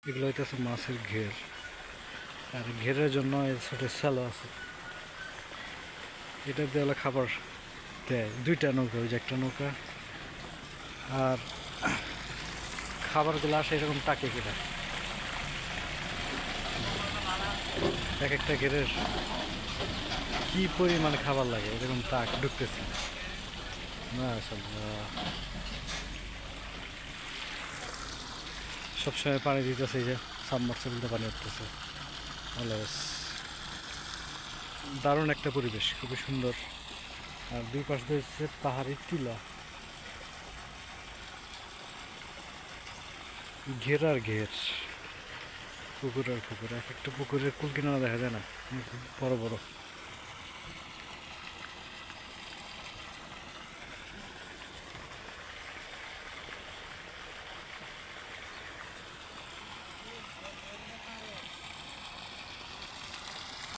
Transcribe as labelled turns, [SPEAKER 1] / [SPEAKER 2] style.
[SPEAKER 1] এগুলো হইতেছে মাছের ঘের, আর ঘেরের জন্য এর সাথে স্যালো আছে। এটা দিয়ে হলো খাবার দেয়, দুইটা নৌকা, ওই যে একটা নৌকা, আর খাবারগুলো আসে এরকম টাকে কেটে। এক একটা ঘেরের কি পরিমাণে খাবার লাগে, এরকম টাক ঢুকতেছে। মাশাআল্লাহ, সবসময় পানি দিতেছে, এই যে সাবমার্সিবলটা পানি উঠতেছে। অলওয়েজ দারুণ একটা পরিবেশ, খুবই সুন্দর। আর দুই পাশ দিয়ে হচ্ছে পাহাড়ি টিলা, ঘের আর ঘের, পুকুর আর পুকুর। এক একটা পুকুরের কুল কিনারা দেখা যায় না, বড় বড়।